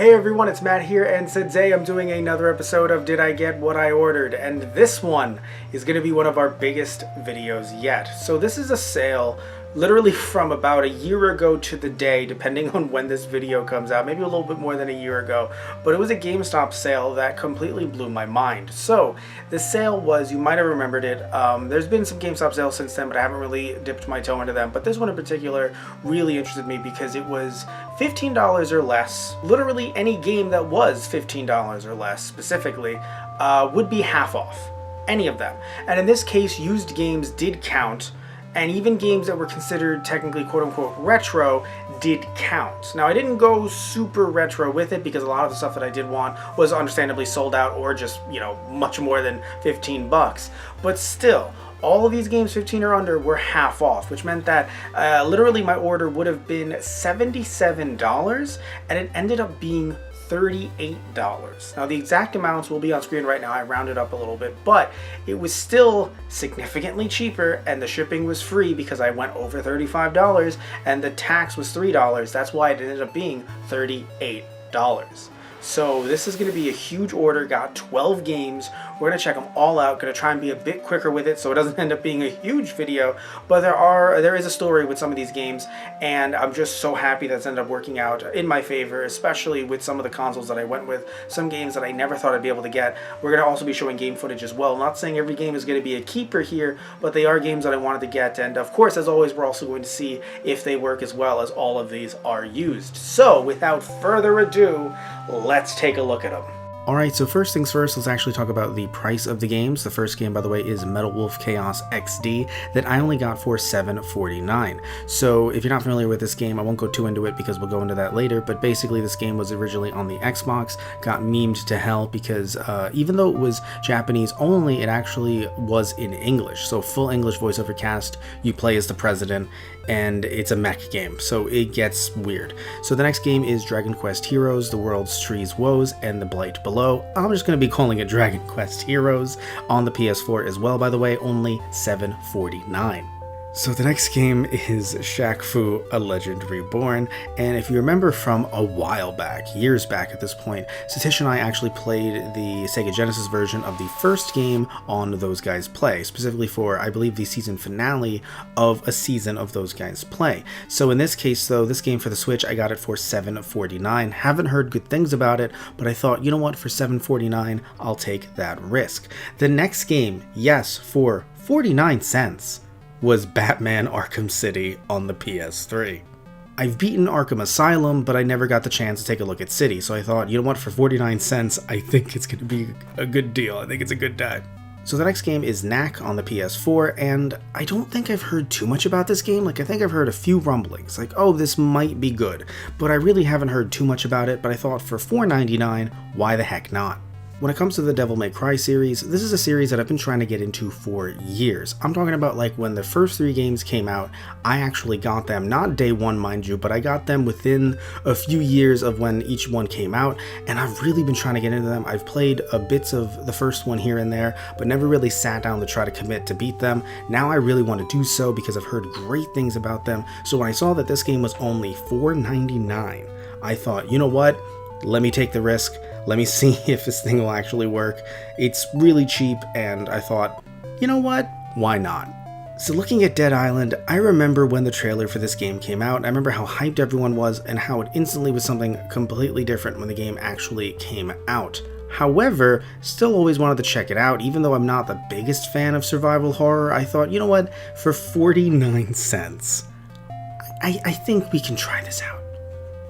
Hey everyone, it's Matt here, and today I'm doing another episode of Did I Get What I Ordered? And this one is going to be one of our biggest videos yet. So this is a sale literally from about a year ago to the day, depending on when this video comes out, maybe a little bit more than a year ago, but it was a Gamestop sale that completely blew my mind. So the sale was, you might have remembered it, there's been some Gamestop sales since then, but I haven't really dipped my toe into them, but this one in particular really interested me because it was $15 or less. Literally any game that was $15 or less specifically would be half off, any of them. And in this case, used games did count, and even games that were considered technically quote-unquote retro did count. Now, I didn't go super retro with it because a lot of the stuff that I did want was understandably sold out or just, much more than 15 bucks. But still, all of these games 15 or under were half off, which meant that literally my order would have been $77, and it ended up being $38. Now the exact amounts will be on screen right now. I rounded up a little bit, but it was still significantly cheaper, and the shipping was free because I went over $35 and the tax was $3. That's why it ended up being $38. So this is going to be a huge order. Got 12 games. We're going to check them all out. Going to try and be a bit quicker with it so it doesn't end up being a huge video. But there is a story with some of these games, and I'm just so happy that's ended up working out in my favor, especially with some of the consoles that I went with. Some games that I never thought I'd be able to get. We're going to also be showing game footage as well. Not saying every game is going to be a keeper here, but they are games that I wanted to get. And of course, as always, we're also going to see if they work as well, as all of these are used. So without further ado, let's take a look at them. Alright, so first things first, let's actually talk about the price of the games. The first game, by the way, is Metal Wolf Chaos XD that I only got for $7.49. So if you're not familiar with this game, I won't go too into it because we'll go into that later, but basically this game was originally on the Xbox, got memed to hell because even though it was Japanese only, it actually was in English. So full English voiceover cast, you play as the president, and it's a mech game, so it gets weird. So the next game is Dragon Quest Heroes, The World's Trees Woes, and The Blight Below. I'm just going to be calling it Dragon Quest Heroes on the PS4 as well, by the way, only $7.49. So the next game is ShackFoo, A Legend Reborn, and if you remember from a while back, years back at this point, Satish and I actually played the Sega Genesis version of the first game on Those Guys Play, specifically for, I believe, the season finale of a season of Those Guys Play. So in this case, though, this game for the Switch, I got it for $7.49. Haven't heard good things about it, but I thought, you know what, for $7.49, I'll take that risk. The next game, yes, for 49 cents, was Batman Arkham City on the PS3. I've beaten Arkham Asylum, but I never got the chance to take a look at City, so I thought, you know what, for 49 cents, I think it's going to be a good deal. I think it's a good time. So the next game is Knack on the PS4, and I don't think I've heard too much about this game. I think I've heard a few rumblings, oh, this might be good, but I really haven't heard too much about it, but I thought for $4.99, why the heck not? When it comes to the Devil May Cry series, this is a series that I've been trying to get into for years. I'm talking about when the first 3 games came out, I actually got them, not day one mind you, but I got them within a few years of when each one came out, and I've really been trying to get into them. I've played bits of the first one here and there, but never really sat down to try to commit to beat them. Now I really want to do so because I've heard great things about them, so when I saw that this game was only $4.99, I thought, you know what, let me take the risk. Let me see if this thing will actually work. It's really cheap, and I thought, you know what? Why not? So looking at Dead Island, I remember when the trailer for this game came out. I remember how hyped everyone was and how it instantly was something completely different when the game actually came out. However, still always wanted to check it out. Even though I'm not the biggest fan of survival horror, I thought, you know what? For 49 cents, I think we can try this out.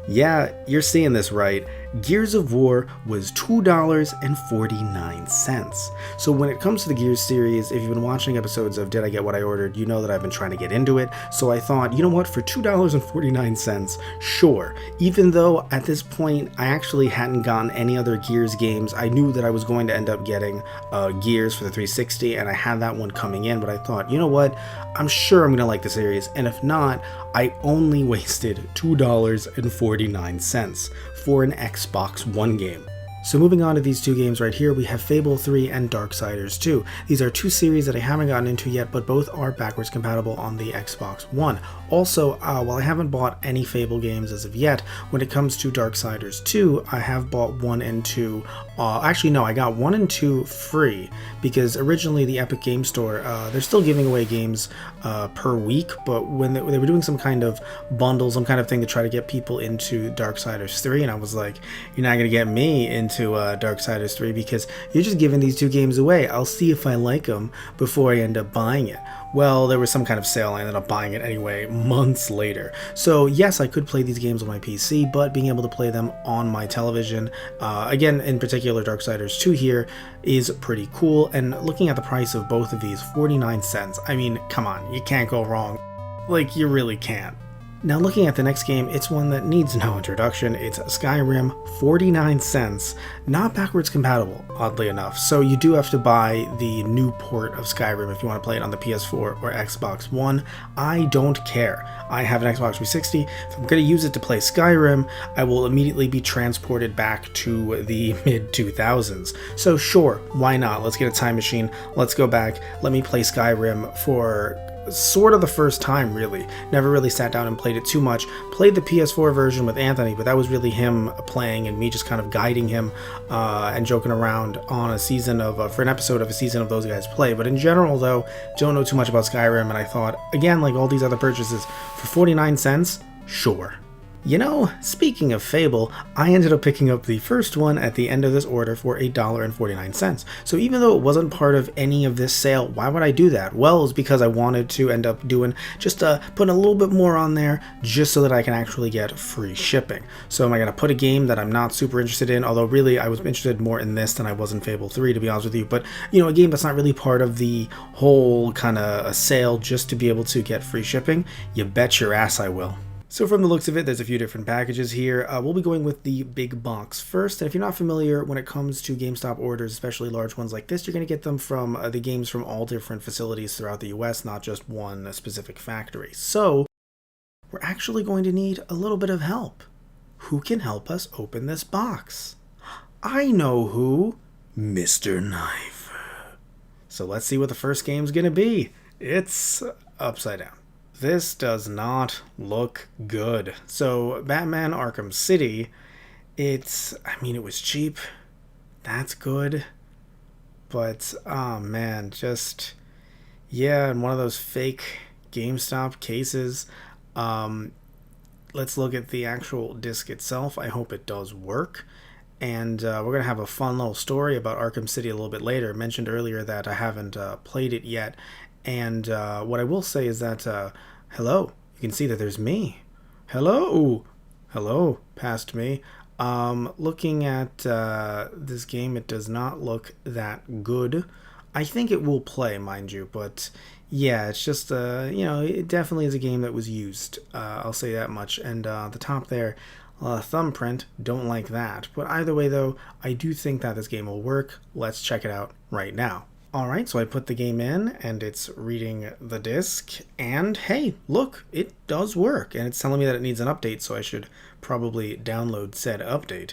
Yeah, you're seeing this right. Gears of War was $2.49. So when it comes to the Gears series, if you've been watching episodes of Did I Get What I Ordered, you know that I've been trying to get into it. So I thought, you know what, for $2.49, sure. Even though at this point I actually hadn't gotten any other Gears games, I knew that I was going to end up getting Gears for the 360, and I had that one coming in, but I thought, you know what, I'm sure I'm going to like the series, and if not, I only wasted $2.49 for an Xbox One game. So moving on to these 2 games right here, we have Fable 3 and Darksiders 2. These are 2 series that I haven't gotten into yet, but both are backwards compatible on the Xbox One. Also, while I haven't bought any Fable games as of yet, when it comes to Darksiders 2, I have bought 1 and 2. Actually, no, I got 1 and 2 free, because originally the Epic Game Store, they're still giving away games per week, but when they were doing some kind of bundle, some kind of thing to try to get people into Darksiders 3, and I was like, you're not going to get me into Darksiders 3 because you're just giving these 2 games away. I'll see if I like them before I end up buying it. Well, there was some kind of sale. I ended up buying it anyway months later. So yes, I could play these games on my PC, but being able to play them on my television, again, in particular Darksiders 2 here, is pretty cool. And looking at the price of both of these, 49 cents. I mean, come on, you can't go wrong. Like, you really can't. Now looking at the next game, it's one that needs no introduction. It's Skyrim, 49 cents, not backwards compatible, oddly enough. So you do have to buy the new port of Skyrim if you want to play it on the PS4 or Xbox One. I don't care. I have an Xbox 360. If I'm going to use it to play Skyrim, I will immediately be transported back to the mid-2000s. So sure, why not? Let's get a time machine. Let's go back. Let me play Skyrim for sort of the first time, really. Never really sat down and played it too much. Played the PS4 version with Anthony, but that was really him playing and me just kind of guiding him and joking around on a season of for an episode of a season of those guys play. But in general, though, don't know too much about Skyrim, and I thought, again, like all these other purchases, for 49 cents, sure. You know, speaking of Fable, I ended up picking up the first one at the end of this order for $8.49. So even though it wasn't part of any of this sale, why would I do that? Well, it's because I wanted to end up doing just putting a little bit more on there just so that I can actually get free shipping. So am I going to put a game that I'm not super interested in? Although really I was interested more in this than I was in Fable 3, to be honest with you. But, you know, a game that's not really part of the whole kind of a sale just to be able to get free shipping? You bet your ass I will. So from the looks of it, there's a few different packages here. We'll be going with the big box first. And if you're not familiar, when it comes to GameStop orders, especially large ones like this, you're going to get them from the games from all different facilities throughout the US, not just one specific factory. So we're actually going to need a little bit of help. Who can help us open this box? I know who. Mr. Knife. So let's see what the first game's going to be. It's upside down. This does not look good. So Batman Arkham City, it was cheap. That's good. But, oh man, just, yeah, in one of those fake GameStop cases. Let's look at the actual disc itself. I hope it does work. And we're going to have a fun little story about Arkham City a little bit later. I mentioned earlier that I haven't played it yet. And what I will say is that, hello, you can see that there's me. Hello, past me. Looking at this game, it does not look that good. I think it will play, mind you, but yeah, it's just, it definitely is a game that was used. I'll say that much. And the top there, thumbprint, don't like that. But either way, though, I do think that this game will work. Let's check it out right now. Alright, so I put the game in, and it's reading the disc, and hey, look, it does work, and it's telling me that it needs an update, so I should probably download said update.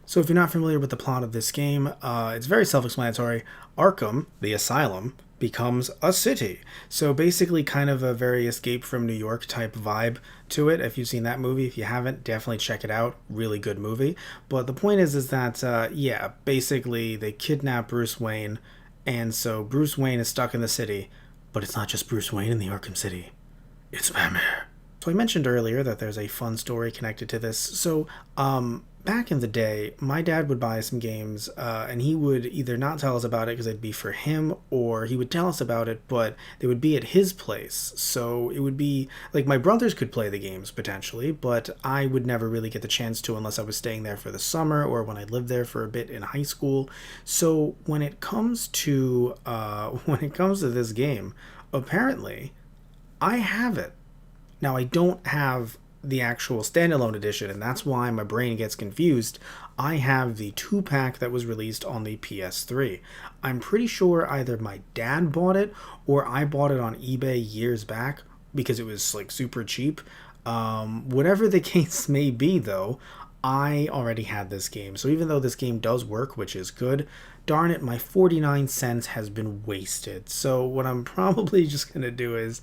So if you're not familiar with the plot of this game, it's very self-explanatory. Arkham, the asylum, becomes a city. So basically kind of a very Escape from New York type vibe to it. If you've seen that movie, if you haven't, definitely check it out. Really good movie. But the point is that, basically they kidnap Bruce Wayne, and so Bruce Wayne is stuck in the city, but it's not just Bruce Wayne in the Arkham City. It's Batman. So I mentioned earlier that there's a fun story connected to this. So, back in the day, my dad would buy some games, and he would either not tell us about it because it'd be for him, or he would tell us about it, but they would be at his place. So it would be, like, my brothers could play the games, potentially, but I would never really get the chance to unless I was staying there for the summer, or when I lived there for a bit in high school. So when it comes to this game, apparently, I have it. Now, I don't have the actual standalone edition, and that's why my brain gets confused. I have the 2-pack that was released on the PS3. I'm pretty sure either my dad bought it or I bought it on eBay years back because it was like super cheap. Whatever the case may be, though, I already had this game. So even though this game does work, which is good, darn it, my 49 cents has been wasted. So what I'm probably just going to do is,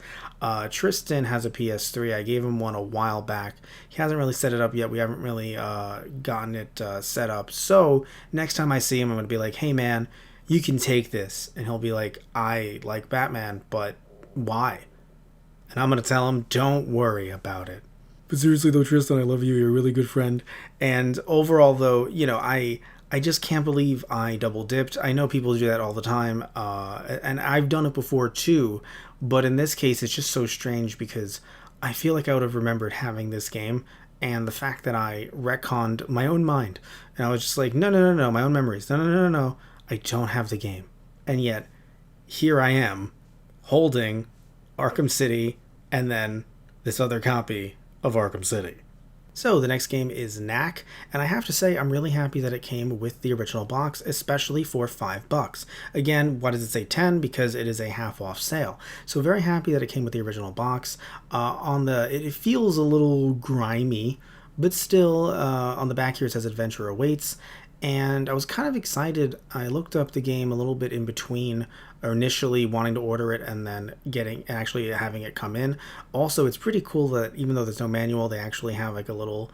Tristan has a PS3. I gave him one a while back. He hasn't really set it up yet. We haven't really gotten it set up. So next time I see him, I'm going to be like, hey man, you can take this. And he'll be like, I like Batman, but why? And I'm going to tell him, don't worry about it. But seriously though, Tristan, I love you. You're a really good friend. And overall though, I just can't believe I double dipped. I know people do that all the time, and I've done it before too, but in this case it's just so strange because I feel like I would have remembered having this game, and the fact that I retconned my own mind, and I was just like, no, my own memories, no, I don't have the game. And yet, here I am, holding Arkham City, and then this other copy of Arkham City. So the next game is Knack, and I have to say I'm really happy that it came with the original box, especially for $5. Again, why does it say 10? Because it is a half off sale. So very happy that it came with the original box. It feels a little grimy, but still on the back here it says Adventure Awaits. And I was kind of excited. I looked up the game a little bit in between, or initially wanting to order it and then actually having it come in. Also, it's pretty cool that even though there's no manual, they actually have like a little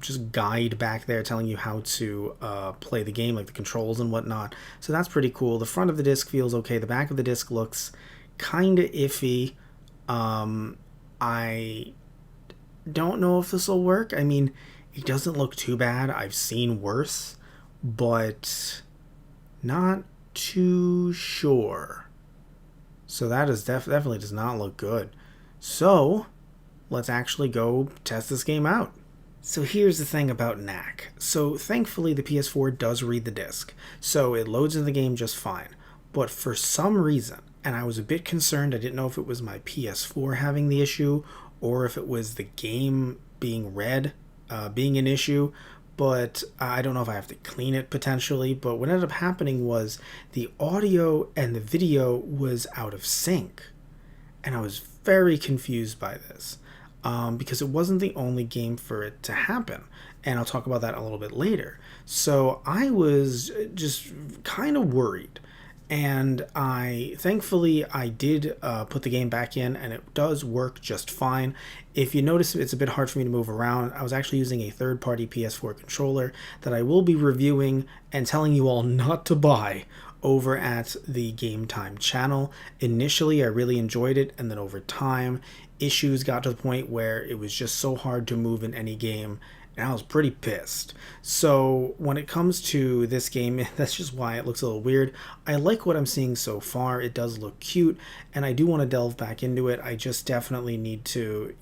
just guide back there telling you how to play the game, like the controls and whatnot. So that's pretty cool. The front of the disc feels okay. The back of the disc looks kind of iffy. I don't know if this will work. I mean, it doesn't look too bad. I've seen worse, but not too sure. So that is definitely does not look good. So let's actually go test this game out. So here's the thing about Knack. So thankfully the PS4 does read the disc, so it loads in the game just fine. But for some reason, and I was a bit concerned, I didn't know if it was my PS4 having the issue or if it was the game being read being an issue, but I don't know if I have to clean it potentially. But what ended up happening was the audio and the video was out of sync, and I was very confused by this because it wasn't the only game for it to happen, and I'll talk about that a little bit later. So I was just kind of worried, and thankfully I did put the game back in, and it does work just fine. If you notice, it's a bit hard for me to move around. I was actually using a third-party PS4 controller that I will be reviewing and telling you all not to buy over at the Game Time channel. Initially, I really enjoyed it, and then over time, issues got to the point where it was just so hard to move in any game, and I was pretty pissed. So when it comes to this game, that's just why it looks a little weird. I like what I'm seeing so far. It does look cute, and I do want to delve back into it. I just definitely need to,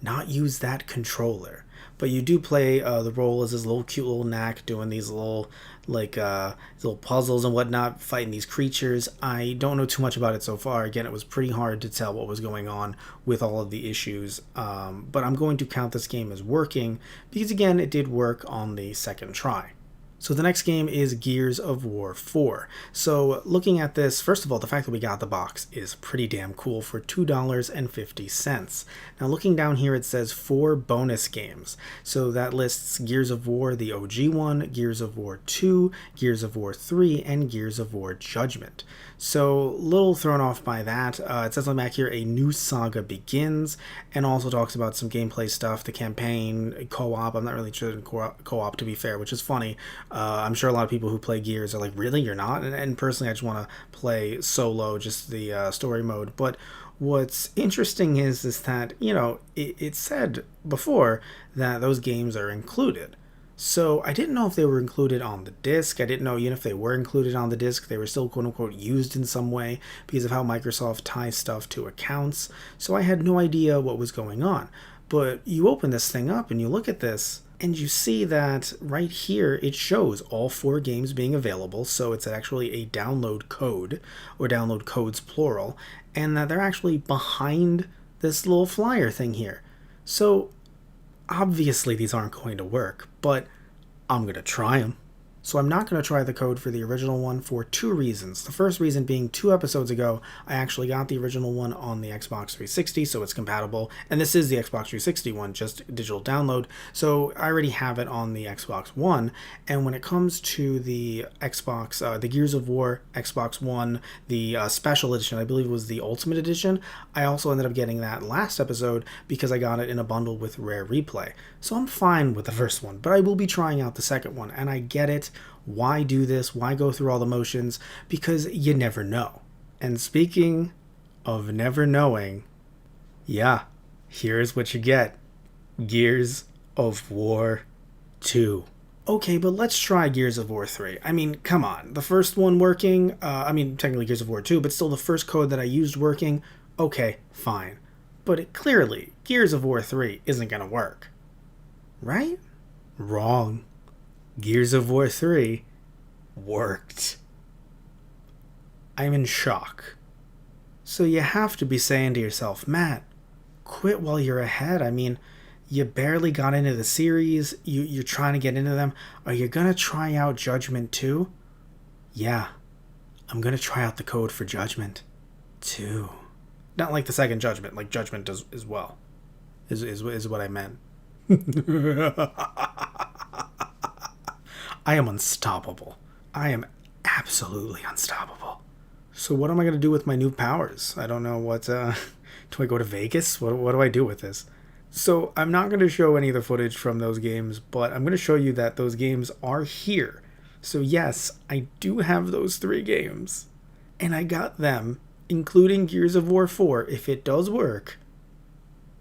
not use that controller. But you do play the role as this little cute little Knack doing these little little puzzles and whatnot, fighting these creatures. I don't know too much about it so far. Again, it was pretty hard to tell what was going on with all of the issues, but I'm going to count this game as working because, again, it did work on the second try. So the next game is Gears of War 4. So looking at this, first of all, the fact that we got the box is pretty damn cool for $2.50. Now looking down here, it says 4 bonus games. So that lists Gears of War, the OG one, Gears of War 2, Gears of War 3, and Gears of War Judgment. So a little thrown off by that. It says on the back here, a new saga begins, and also talks about some gameplay stuff, the campaign, co-op. I'm not really interested in co-op, to be fair, which is funny. I'm sure a lot of people who play Gears are like, really, you're not? And personally, I just want to play solo, just the story mode. But what's interesting is that, it said before that those games are included. So I didn't know if they were included on the disc. I didn't know even if they were included on the disc, they were still quote-unquote used in some way because of how Microsoft ties stuff to accounts. So I had no idea what was going on. But you open this thing up and you look at this, and you see that right here it shows all 4 games being available, so it's actually a download code, or download codes plural, and that they're actually behind this little flyer thing here. So obviously these aren't going to work, but I'm going to try them. So I'm not going to try the code for the original one for two reasons. The first reason being 2 episodes ago, I actually got the original one on the Xbox 360, so it's compatible. And this is the Xbox 360 one, just digital download. So I already have it on the Xbox One. And when it comes to the Xbox, the Gears of War Xbox One, the special edition, I believe it was the Ultimate Edition, I also ended up getting that last episode because I got it in a bundle with Rare Replay. So I'm fine with the first one, but I will be trying out the second one, and I get it. Why do this? Why go through all the motions? Because you never know. And speaking of never knowing, yeah, here's what you get. Gears of War 2. Okay, but let's try Gears of War 3. I mean, come on. The first one working, technically Gears of War 2, but still the first code that I used working, okay, fine. But clearly, Gears of War 3 isn't going to work. Right? Wrong. Gears of War 3 worked. I'm in shock. So you have to be saying to yourself, Matt, quit while you're ahead. I mean, you barely got into the series. You're trying to get into them. Are you going to try out Judgment 2? Yeah, I'm going to try out the code for Judgment 2. Not like the second Judgment, like Judgment does as well, is what I meant. I am unstoppable. I am absolutely unstoppable. So what am I going to do with my new powers? I don't know what, do I go to Vegas? What do I do with this? So I'm not going to show any of the footage from those games, but I'm going to show you that those games are here. So yes, I do have those 3 games. And I got them, including Gears of War 4, if it does work,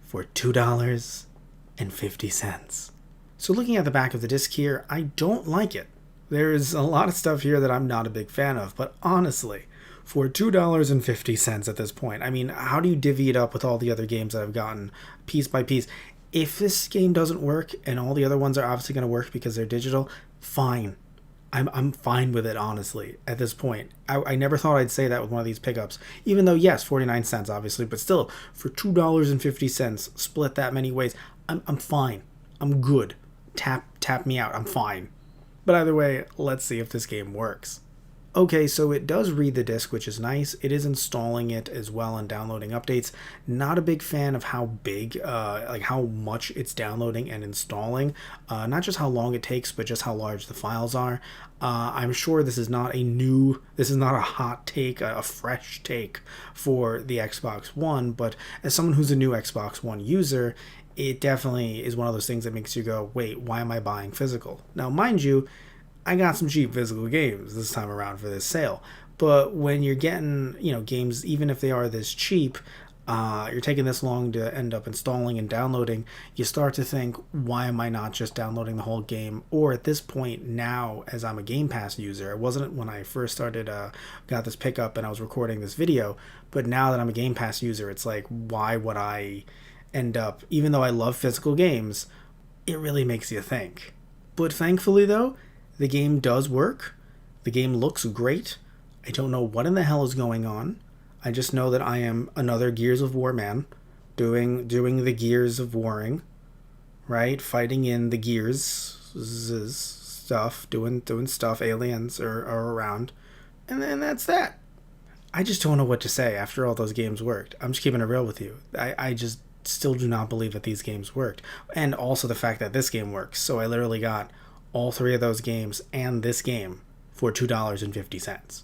for $2.50. So looking at the back of the disc here, I don't like it. There's a lot of stuff here that I'm not a big fan of, but honestly, for $2.50 at this point, I mean, how do you divvy it up with all the other games that I've gotten piece by piece? If this game doesn't work, and all the other ones are obviously going to work because they're digital, fine. I'm fine with it, honestly, at this point. I never thought I'd say that with one of these pickups, even though, yes, 49 cents, obviously, but still, for $2.50, split that many ways, I'm fine. I'm good. Tap me out. I'm fine. But either way, let's see if this game works. Okay, so it does read the disc, which is nice. It is installing it as well and downloading updates. Not a big fan of how big, like how much it's downloading and installing. Not just how long it takes, but just how large the files are. I'm sure this is not a hot take, a fresh take for the Xbox One, but as someone who's a new Xbox One user, it definitely is one of those things that makes you go, wait, why am I buying physical? Now, mind you, I got some cheap physical games this time around for this sale. But when you're getting, games, even if they are this cheap, you're taking this long to end up installing and downloading, you start to think, why am I not just downloading the whole game? Or at this point now, as I'm a Game Pass user, it wasn't when I first started, got this pickup and I was recording this video, but now that I'm a Game Pass user, it's like, why would I end up, even though I love physical games, it really makes you think. But thankfully though, the game does work. The game looks great. I don't know what in the hell is going on. I just know that I am another Gears of War man, doing the Gears of Warring, right? Fighting in the Gears stuff, doing stuff. Aliens are around, and then that's that. I just don't know what to say after all those games worked. I'm just keeping it real with you. I just still do not believe that these games worked, and also the fact that this game works. So I literally got all 3 of those games and this game for $2.50.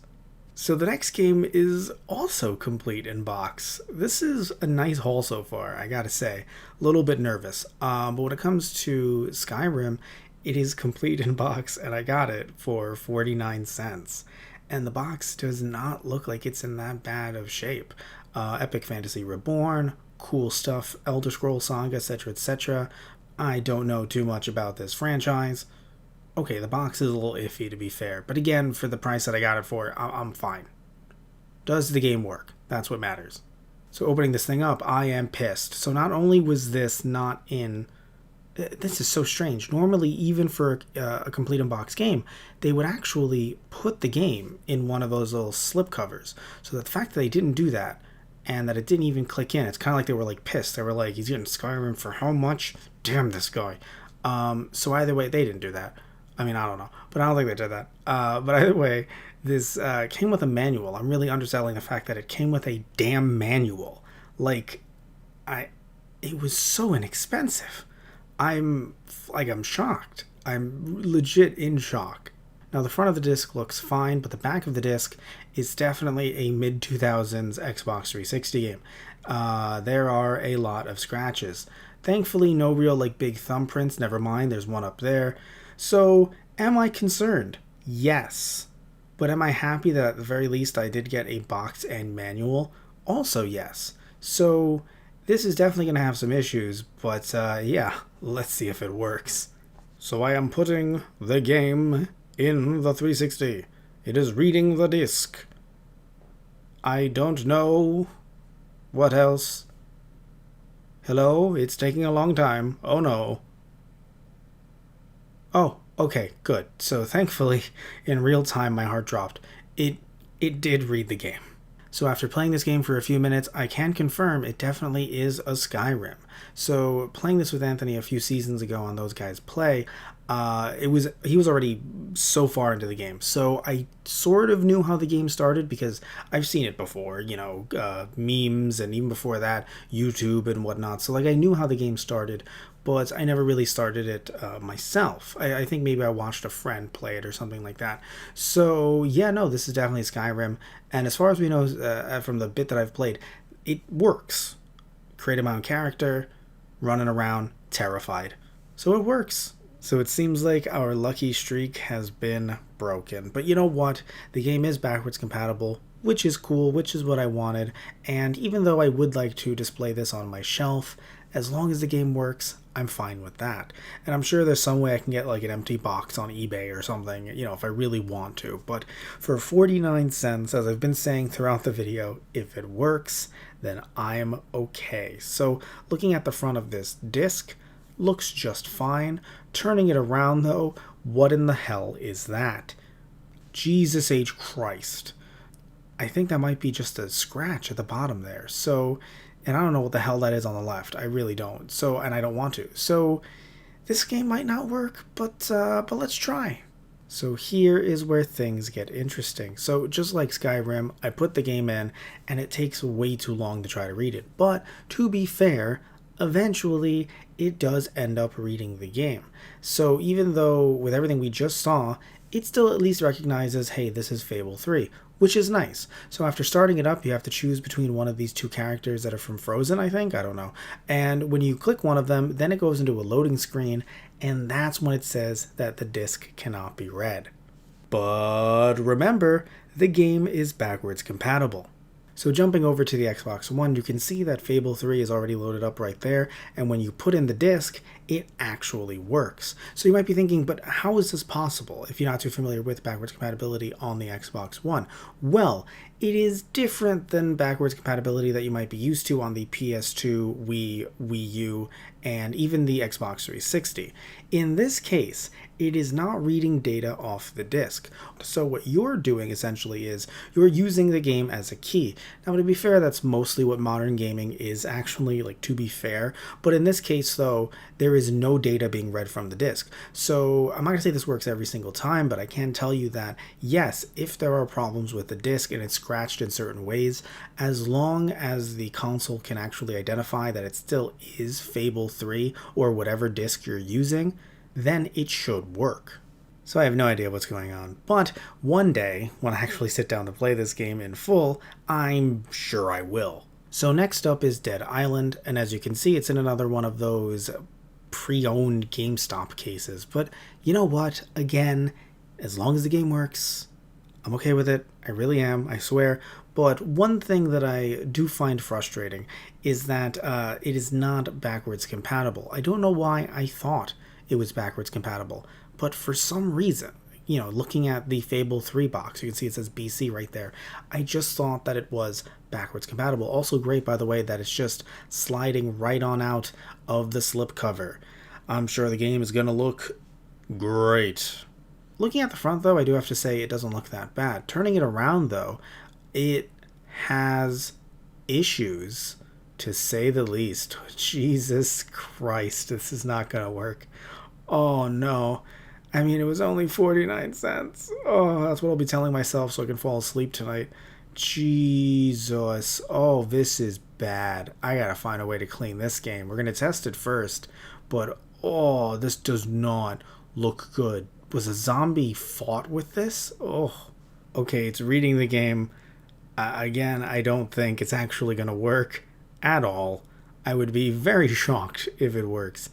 So the next game is also complete in box. This is a nice haul so far, I gotta say. A little bit nervous. But when it comes to Skyrim, it is complete in box, and I got it for 49 cents. And the box does not look like it's in that bad of shape. Epic Fantasy Reborn, cool stuff, Elder Scrolls Saga, etc., etc. I don't know too much about this franchise. Okay, the box is a little iffy, to be fair, but again, for the price that I got it for, I'm fine. Does the game work? That's what matters. So opening this thing up, I am pissed. So not only was this not in... This is so strange. Normally, even for a complete in-box game, they would actually put the game in one of those little slip covers. So the fact that they didn't do that, and that it didn't even click in, it's kind of like they were like pissed. They were like, he's getting Skyrim for how much? Damn this guy. So either way, they didn't do that. I mean, I don't know, but I don't think they did that. But either way, this came with a manual. I'm really underselling the fact that it came with a damn manual. Like, it was so inexpensive. I'm shocked. I'm legit in shock. Now, the front of the disc looks fine, but the back of the disc is definitely a mid-2000s Xbox 360 game. There are a lot of scratches. Thankfully, no real, big thumbprints. Never mind, there's one up there. So, am I concerned? Yes. But am I happy that at the very least I did get a box and manual? Also, yes. So, this is definitely going to have some issues, but yeah, let's see if it works. So I am putting the game in the 360. It is reading the disc. I don't know what else. Hello? It's taking a long time. Oh no. Oh, okay, good. So thankfully, in real time, my heart dropped. It did read the game. So after playing this game for a few minutes, I can confirm it definitely is a Skyrim. So playing this with Anthony a few seasons ago on Those Guys Play, he was already so far into the game. So I sort of knew how the game started because I've seen it before, memes, and even before that, YouTube and whatnot. So I knew how the game started, but I never really started it myself. I think maybe I watched a friend play it or something like that. So yeah, no, this is definitely Skyrim. And as far as we know from the bit that I've played, it works. Created my own character, running around, terrified. So it works. So it seems like our lucky streak has been broken. But you know what? The game is backwards compatible, which is cool, which is what I wanted. And even though I would like to display this on my shelf, as long as the game works, I'm fine with that. And I'm sure there's some way I can get an empty box on eBay or something, if I really want to. But for 49 cents, as I've been saying throughout the video, if it works, then I'm okay. So looking at the front of this disc, looks just fine. Turning it around though, what in the hell is that? Jesus H. Christ. I think that might be just a scratch at the bottom there. So, and I don't know what the hell that is on the left. I really don't. So, and I don't want to. So, this game might not work, but let's try. So here is where things get interesting. So just like Skyrim, I put the game in, and it takes way too long to try to read it. But to be fair, eventually it does end up reading the game. So even though with everything we just saw, it still at least recognizes, hey, this is Fable 3, which is nice. So after starting it up, you have to choose between one of these two characters that are from Frozen, I think, I don't know. And when you click one of them, then it goes into a loading screen, and that's when it says that the disc cannot be read. But remember, the game is backwards compatible. So jumping over to the Xbox One, you can see that Fable 3 is already loaded up right there, and when you put in the disc, it actually works. So you might be thinking, but how is this possible if you're not too familiar with backwards compatibility on the Xbox One? Well, it is different than backwards compatibility that you might be used to on the PS2, Wii U, and even the Xbox 360. In this case, it is not reading data off the disc. So what you're doing essentially is you're using the game as a key. Now, to be fair, that's mostly what modern gaming is actually, to be fair. But in this case, though, there is no data being read from the disc. So I'm not going to say this works every single time, but I can tell you that, yes, if there are problems with the disc and it's scratched in certain ways, as long as the console can actually identify that it still is Fable 3 or whatever disc you're using, then it should work. So I have no idea what's going on, but one day, when I actually sit down to play this game in full, I'm sure I will. So next up is Dead Island, and as you can see, it's in another one of those pre-owned GameStop cases, but you know what, again, as long as the game works, I'm okay with it. I really am, I swear. But one thing that I do find frustrating is that it is not backwards compatible. I don't know why I thought it was backwards compatible, but for some reason, looking at the Fable 3 box, you can see it says BC right there. I just thought that it was backwards compatible. Also great, by the way, that it's just sliding right on out of the slipcover. I'm sure the game is going to look great. Looking at the front, though, I do have to say it doesn't look that bad. Turning it around, though, it has issues, to say the least. Jesus Christ, this is not going to work. Oh, no. I mean, it was only 49 cents. Oh, that's what I'll be telling myself so I can fall asleep tonight. Jesus. Oh, this is bad. I gotta find a way to clean this game. We're gonna test it first. But, oh, this does not look good. Was a zombie fought with this? Oh. Okay, it's reading the game. Again, I don't think it's actually gonna work at all. I would be very shocked if it works.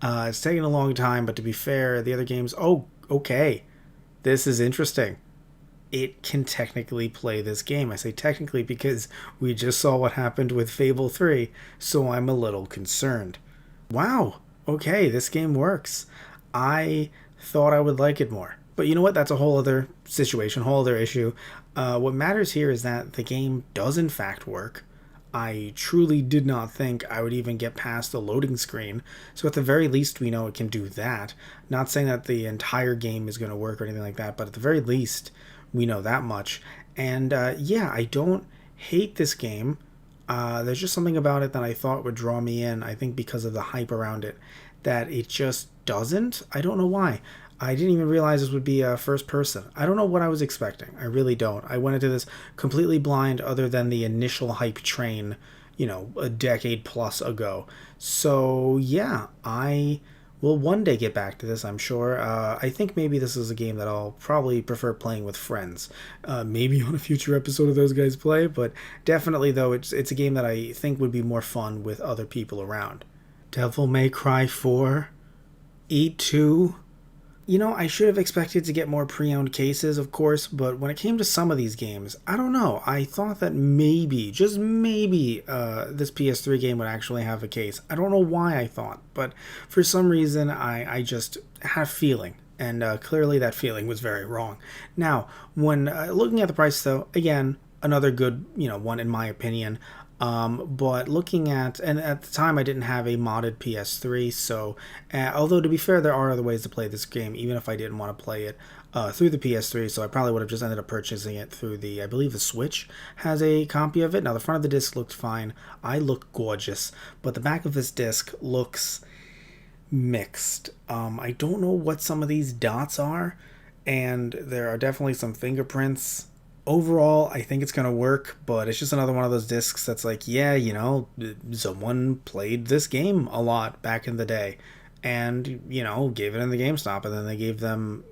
It's taking a long time, but to be fair, the other games... Oh, okay. This is interesting. It can technically play this game. I say technically because we just saw what happened with Fable 3, so I'm a little concerned. Wow. Okay, this game works. I thought I would like it more. But you know what? That's a whole other situation, whole other issue. What matters here is that the game does in fact work. I truly did not think I would even get past the loading screen. So at the very least, we know it can do that. Not saying that the entire game is going to work or anything like that, but at the very least, we know that much. And yeah, I don't hate this game. There's just something about it that I thought would draw me in, I think because of the hype around it, that it just doesn't. I don't know why. I didn't even realize this would be first person. I don't know what I was expecting. I really don't. I went into this completely blind other than the initial hype train, you know, a decade plus ago. So yeah, I will one day get back to this, I'm sure. I think maybe this is a game that I'll probably prefer playing with friends. Maybe on a future episode of Those Guys Play, but definitely though, it's a game that I think would be more fun with other people around. Devil May Cry 4? E2? You know, I should have expected to get more pre-owned cases, of course, but when it came to some of these games, I don't know. I thought that maybe, just maybe, this PS3 game would actually have a case. I don't know why I thought, but for some reason, I just had a feeling, and clearly that feeling was very wrong. Now, when looking at the price, though, again, another good, one in my opinion. But looking at, and at the time I didn't have a modded PS3, so although to be fair, there are other ways to play this game, even if I didn't want to play it through the PS3, so I probably would have just ended up purchasing it through I believe the Switch has a copy of it. Now the front of the disc looked fine, I look gorgeous, but the back of this disc looks mixed. I don't know what some of these dots are, and there are definitely some fingerprints. Overall, I think it's going to work, but it's just another one of those discs that's like, yeah, someone played this game a lot back in the day and, gave it in the GameStop, and then they gave them,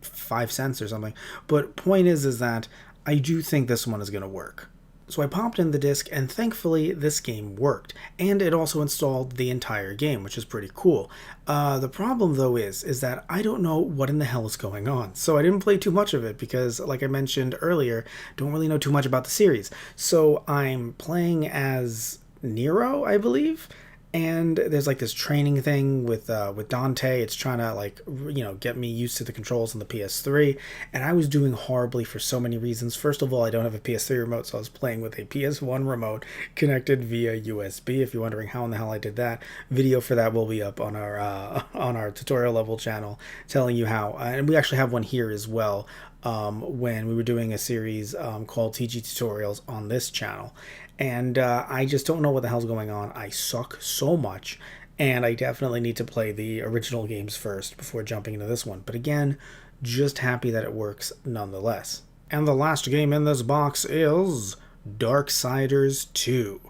5 cents or something. But point is that I do think this one is going to work. So I popped in the disc, and thankfully this game worked, and it also installed the entire game, which is pretty cool. The problem though is that I don't know what in the hell is going on, so I didn't play too much of it because, like I mentioned earlier, don't really know too much about the series. So I'm playing as Nero, I believe, and there's like this training thing with Dante. It's trying to get me used to the controls on the PS3, and I was doing horribly for so many reasons. First of all, I don't have a PS3 remote, so I was playing with a PS1 remote connected via USB. If you're wondering how in the hell I did that, video for that will be up on our tutorial level channel, telling you how. And we actually have one here as well. When we were doing a series called TG Tutorials on this channel. And I just don't know what the hell's going on. I suck so much, and I definitely need to play the original games first before jumping into this one. But again, just happy that it works nonetheless. And the last game in this box is Darksiders II.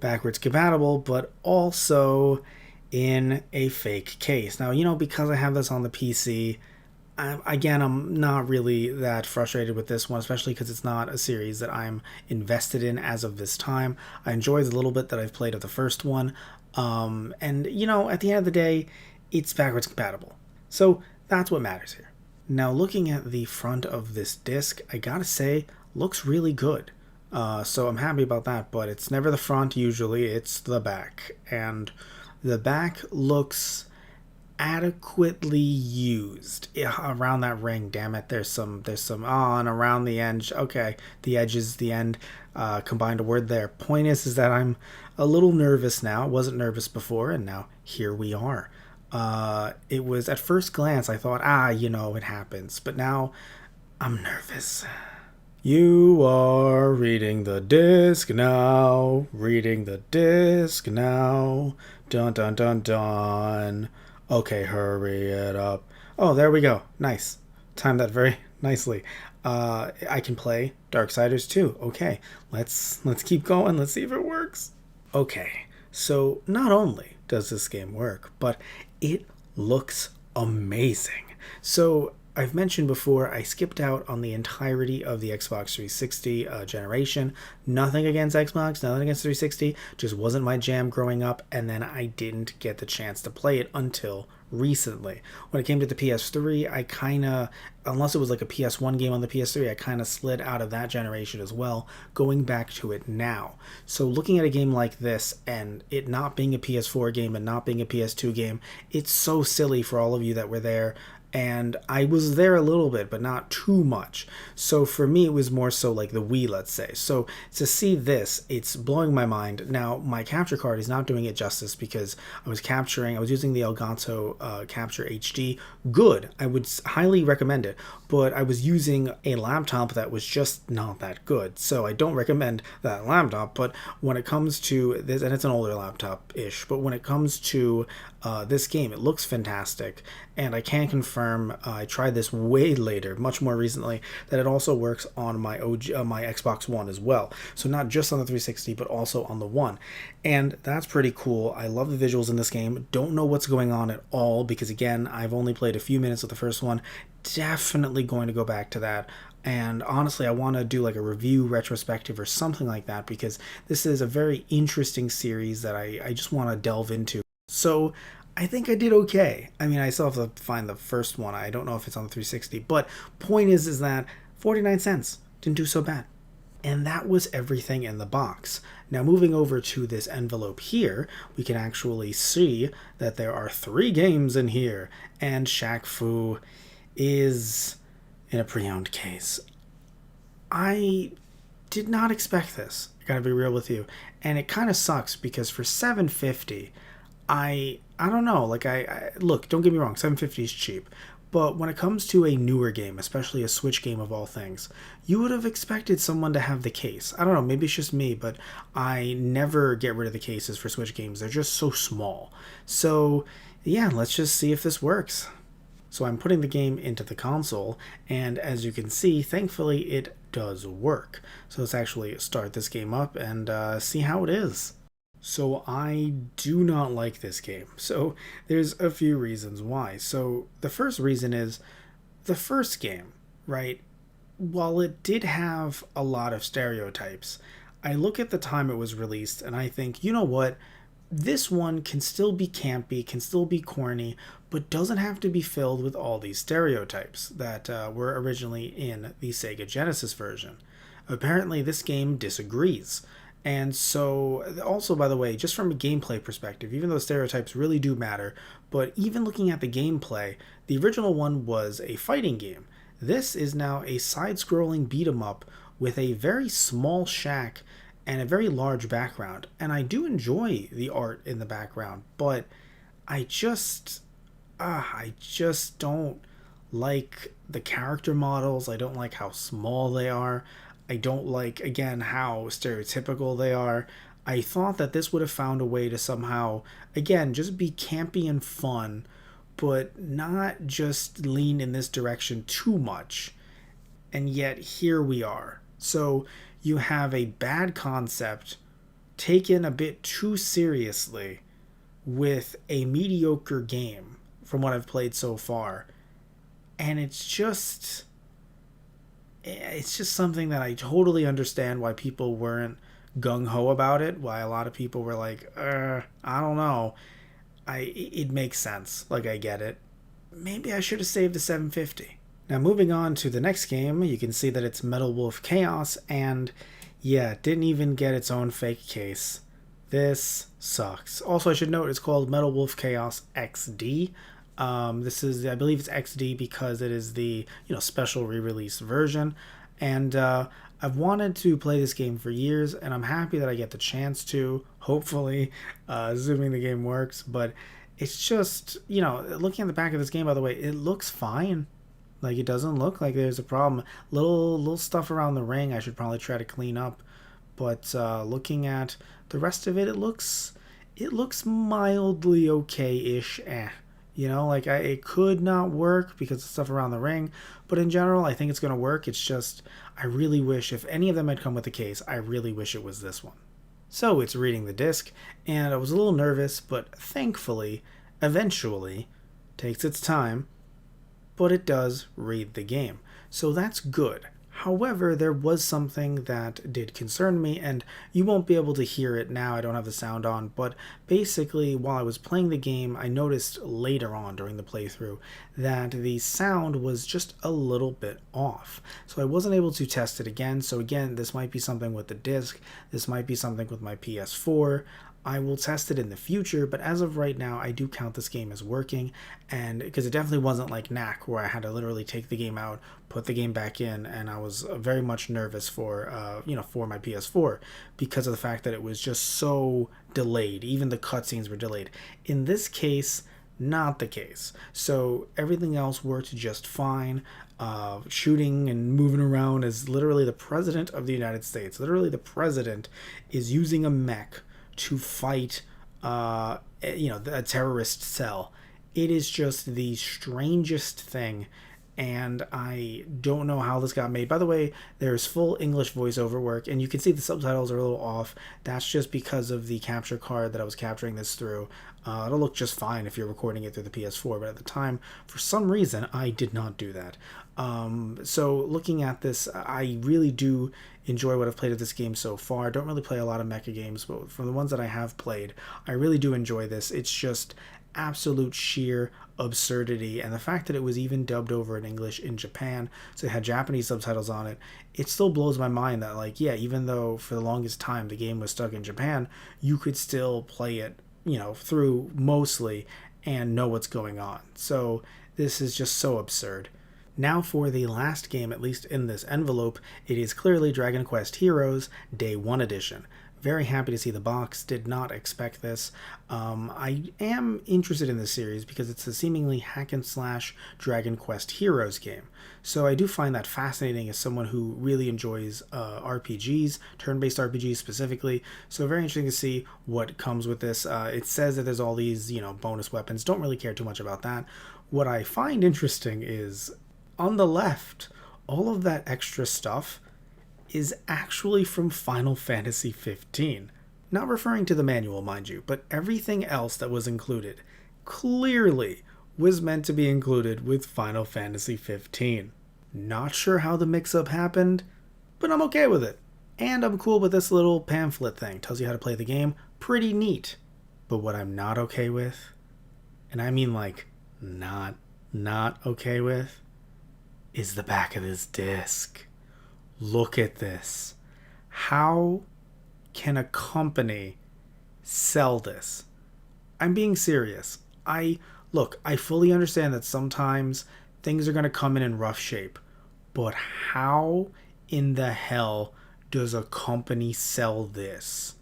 Backwards compatible, but also in a fake case. Now, because I have this on the PC, I'm not really that frustrated with this one, especially because it's not a series that I'm invested in as of this time. I enjoy the little bit that I've played of the first one, and at the end of the day, it's backwards compatible. So that's what matters here. Now, looking at the front of this disc, I gotta say, looks really good. So I'm happy about that, but it's never the front usually, it's the back. And the back looks adequately used. Around that ring, damn it, there's some and around the edge. Okay, the edge is the end. Combined a word there. Point is that I'm a little nervous now. I wasn't nervous before, and now here we are. It was at first glance I thought, it happens, but now I'm nervous. You are reading the disc now, reading the disc now. Dun dun dun dun. Okay, hurry it up. Oh, there we go. Nice. Timed that very nicely. I can play Darksiders 2. Okay, let's keep going. Let's see if it works. Okay, so not only does this game work, but it looks amazing. So I've mentioned before, I skipped out on the entirety of the Xbox 360 generation. Nothing against Xbox, nothing against 360, just wasn't my jam growing up, and then I didn't get the chance to play it until recently. When it came to the PS3, I kind of, unless it was like a PS1 game on the PS3, I kind of slid out of that generation as well, going back to it now. So looking at a game like this and it not being a PS4 game and not being a PS2 game, it's so silly for all of you that were there. And I was there a little bit, but not too much. So for me, it was more so like the Wii, let's say. So to see this, it's blowing my mind. Now, my capture card is not doing it justice because I was using the Elgato Capture HD. Good. I would highly recommend it. But I was using a laptop that was just not that good. So I don't recommend that laptop. But when it comes to this, and it's an older laptop-ish, but when it comes to this game, it looks fantastic. And I can confirm, I tried this way later, much more recently, that it also works on my my Xbox One as well. So not just on the 360, but also on the One. And that's pretty cool. I love the visuals in this game. Don't know what's going on at all because, again, I've only played a few minutes of the first one. Definitely going to go back to that. And honestly, I want to do like a review retrospective or something like that because this is a very interesting series that I just want to delve into. So I think I did okay. I mean, I still have to find the first one. I don't know if it's on the 360, but point is that 49 cents didn't do so bad. And that was everything in the box. Now moving over to this envelope here, we can actually see that there are 3 games in here, and ShackFoo is in a pre-owned case. I did not expect this. I gotta be real with you. And it kind of sucks because for $7.50, I don't know, like I look, don't get me wrong, $7.50 is cheap, but when it comes to a newer game, especially a Switch game of all things, you would have expected someone to have the case. I don't know, maybe it's just me, but I never get rid of the cases for Switch games. They're just so small. So yeah, let's just see if this works. So I'm putting the game into the console, and as you can see, thankfully it does work. So let's actually start this game up and see how it is. So I do not like this game. So there's a few reasons why. So the first reason is the first game, right? While it did have a lot of stereotypes, I look at the time it was released and I think, you know what? This one can still be campy, can still be corny, but doesn't have to be filled with all these stereotypes that were originally in the Sega Genesis version. Apparently, this game disagrees. And so, also, by the way, just from a gameplay perspective, even though stereotypes really do matter, but even looking at the gameplay, the original one was a fighting game. This is now a side-scrolling beat-em-up with a very small shack and a very large background. And I do enjoy the art in the background, but I just don't like the character models. I don't like how small they are. I don't like, again, how stereotypical they are. I thought that this would have found a way to somehow, again, just be campy and fun, but not just lean in this direction too much. And yet, here we are. So, you have a bad concept taken a bit too seriously with a mediocre game from what I've played so far. And it's just something that I totally understand why people weren't gung-ho about it, why a lot of people were like, I don't know. It makes sense. Like, I get it. Maybe I should have saved the $7.50. Now, moving on to the next game, you can see that it's Metal Wolf Chaos, and yeah, it didn't even get its own fake case. This sucks. Also, I should note it's called Metal Wolf Chaos XD. This is, I believe it's XD because it is the, special re-release version. And I've wanted to play this game for years, and I'm happy that I get the chance to, hopefully, assuming the game works. But it's just, looking at the back of this game, by the way, it looks fine. Like, it doesn't look like there's a problem. Little stuff around the ring I should probably try to clean up. But looking at the rest of it, it looks mildly okay-ish. You know, like it could not work because of stuff around the ring, but in general, I think it's going to work. It's just, I really wish, if any of them had come with the case, I really wish it was this one. So it's reading the disc, and I was a little nervous, but thankfully, eventually, takes its time, but it does read the game. So that's good. However, there was something that did concern me, and you won't be able to hear it now. I don't have the sound on, but basically, while I was playing the game, I noticed later on during the playthrough that the sound was just a little bit off. So I wasn't able to test it again. So again, this might be something with the disc. This might be something with my PS4. I will test it in the future, but as of right now, I do count this game as working, and because it definitely wasn't like Knack, where I had to literally take the game out, put the game back in, and I was very much nervous for, for my PS4 because of the fact that it was just so delayed. Even the cutscenes were delayed. In this case, not the case. So everything else worked just fine. Shooting and moving around as literally the president of the United States. Literally, the president is using a mech to fight, a terrorist cell. It is just the strangest thing, and I don't know how this got made. By the way, there's full English voiceover work, and you can see the subtitles are a little off. That's just because of the capture card that I was capturing this through. It'll look just fine if you're recording it through the PS4, but at the time, for some reason, I did not do that. So looking at this, I really do enjoy what I've played of this game so far. I don't really play a lot of mecha games, but from the ones that I have played, I really do enjoy this. It's just absolute sheer absurdity, and the fact that it was even dubbed over in English in Japan, so it had Japanese subtitles on it, it still blows my mind that, like, yeah, even though for the longest time the game was stuck in Japan, you could still play it, through mostly and know what's going on. So this is just so absurd. Now for the last game, at least in this envelope, it is clearly Dragon Quest Heroes Day 1 Edition. Very happy to see the box, did not expect this. I am interested in this series because it's a seemingly hack and slash Dragon Quest Heroes game. So I do find that fascinating as someone who really enjoys RPGs, turn-based RPGs specifically. So very interesting to see what comes with this. It says that there's all these, bonus weapons. Don't really care too much about that. What I find interesting is on the left, all of that extra stuff is actually from Final Fantasy 15. Not referring to the manual, mind you, but everything else that was included clearly was meant to be included with Final Fantasy 15. Not sure how the mix-up happened, but I'm okay with it. And I'm cool with this little pamphlet thing. Tells you how to play the game. Pretty neat. But what I'm not okay with, and I mean like not okay with, is the back of this disc. Look at this. How can a company sell this? I'm being serious. I fully understand that sometimes things are going to come in rough shape, but how in the hell does a company sell this?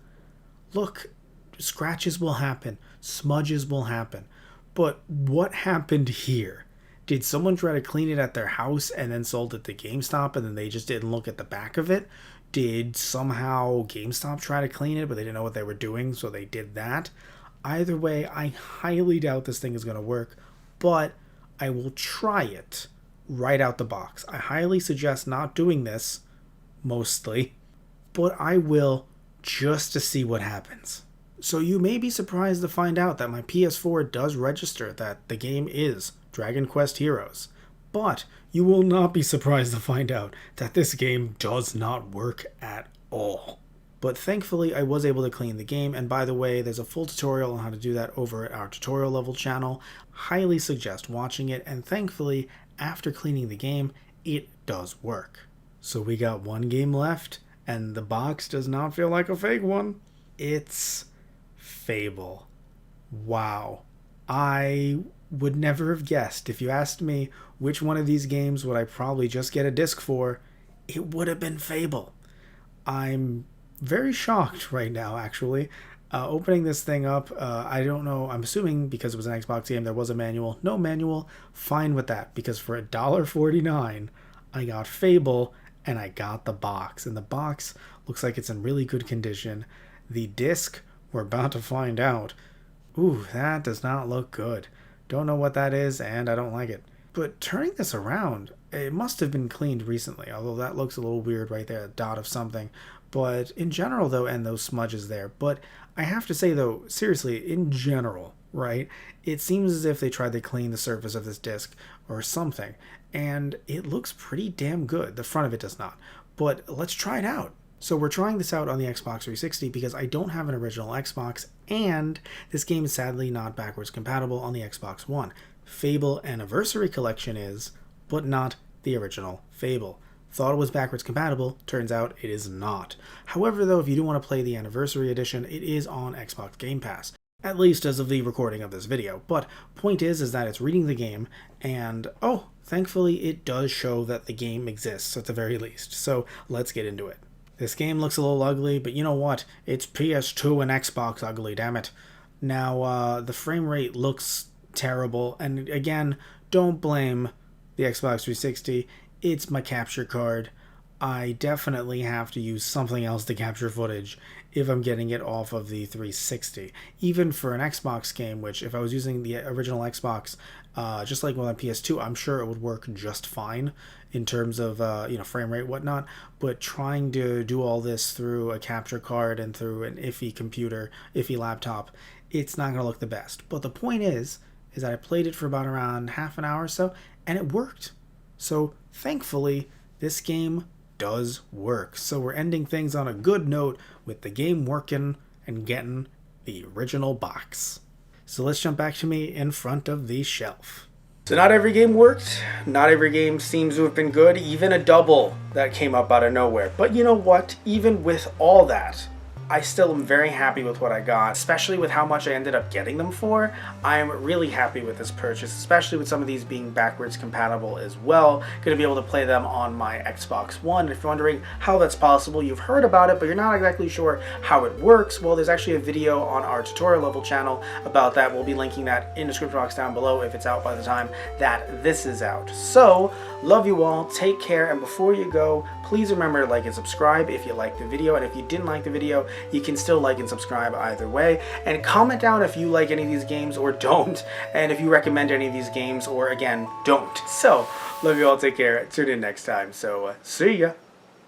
Look, scratches will happen, smudges will happen, but what happened here? Did someone try to clean it at their house and then sold it to Gamestop and then they just didn't look at the back of it? Did somehow Gamestop try to clean it but they didn't know what they were doing, so they did that? Either way, I highly doubt this thing is going to work, but I will try it right out the box. I highly suggest not doing this, mostly, but I will just to see what happens. So you may be surprised to find out that my PS4 does register that the game is Dragon Quest Heroes, but you will not be surprised to find out that this game does not work at all. But thankfully I was able to clean the game, and by the way, there's a full tutorial on how to do that over at our tutorial level channel. Highly suggest watching it, and thankfully after cleaning the game, it does work. So we got one game left, and the box does not feel like a fake one. It's Fable. Wow. I would never have guessed. If you asked me which one of these games would I probably just get a disc for, it would have been Fable. I'm very shocked right now, actually. Opening this thing up, I don't know, I'm assuming because it was an Xbox game, there was a manual. No manual, fine with that, because for $1.49, I got Fable, and I got the box. And the box looks like it's in really good condition. The disc, we're about to find out. Ooh, that does not look good. Don't know what that is, and I don't like it. But turning this around, it must have been cleaned recently, although that looks a little weird right there, a dot of something. But in general, though, and those smudges there. But I have to say, though, seriously, in general, right, it seems as if they tried to clean the surface of this disc or something. And it looks pretty damn good. The front of it does not. But let's try it out. So we're trying this out on the Xbox 360 because I don't have an original Xbox, and this game is sadly not backwards compatible on the Xbox One. Fable Anniversary Collection is, but not the original Fable. Thought it was backwards compatible, turns out it is not. However, though, if you do want to play the Anniversary Edition, it is on Xbox Game Pass. At least as of the recording of this video. But point is that it's reading the game, and oh, thankfully it does show that the game exists at the very least. So let's get into it. This game looks a little ugly, but you know what? It's PS2 and Xbox ugly, damn it. Now, the frame rate looks terrible, and again, don't blame the Xbox 360. It's my capture card. I definitely have to use something else to capture footage if I'm getting it off of the 360. Even for an Xbox game, which if I was using the original Xbox, just like with my PS2, I'm sure it would work just fine in terms of frame rate, whatnot. But trying to do all this through a capture card and through an iffy computer, iffy laptop, it's not going to look the best. But the point is that I played it for about around half an hour or so, and it worked. So thankfully, this game does work. So we're ending things on a good note with the game working and getting the original box. So let's jump back to me in front of the shelf. So not every game worked, not every game seems to have been good, even a double that came up out of nowhere. But you know what, even with all that, I still am very happy with what I got, especially with how much I ended up getting them for. I am really happy with this purchase, especially with some of these being backwards compatible as well. Going to be able to play them on my Xbox One. If you're wondering how that's possible, you've heard about it, but you're not exactly sure how it works. Well, there's actually a video on our tutorial level channel about that. We'll be linking that in the description box down below if it's out by the time that this is out. So, love you all, take care, and before you go, please remember to like and subscribe if you liked the video, and if you didn't like the video, you can still like and subscribe either way, and comment down if you like any of these games or don't, and if you recommend any of these games or, again, don't. So, love you all, take care, tune in next time, so see ya!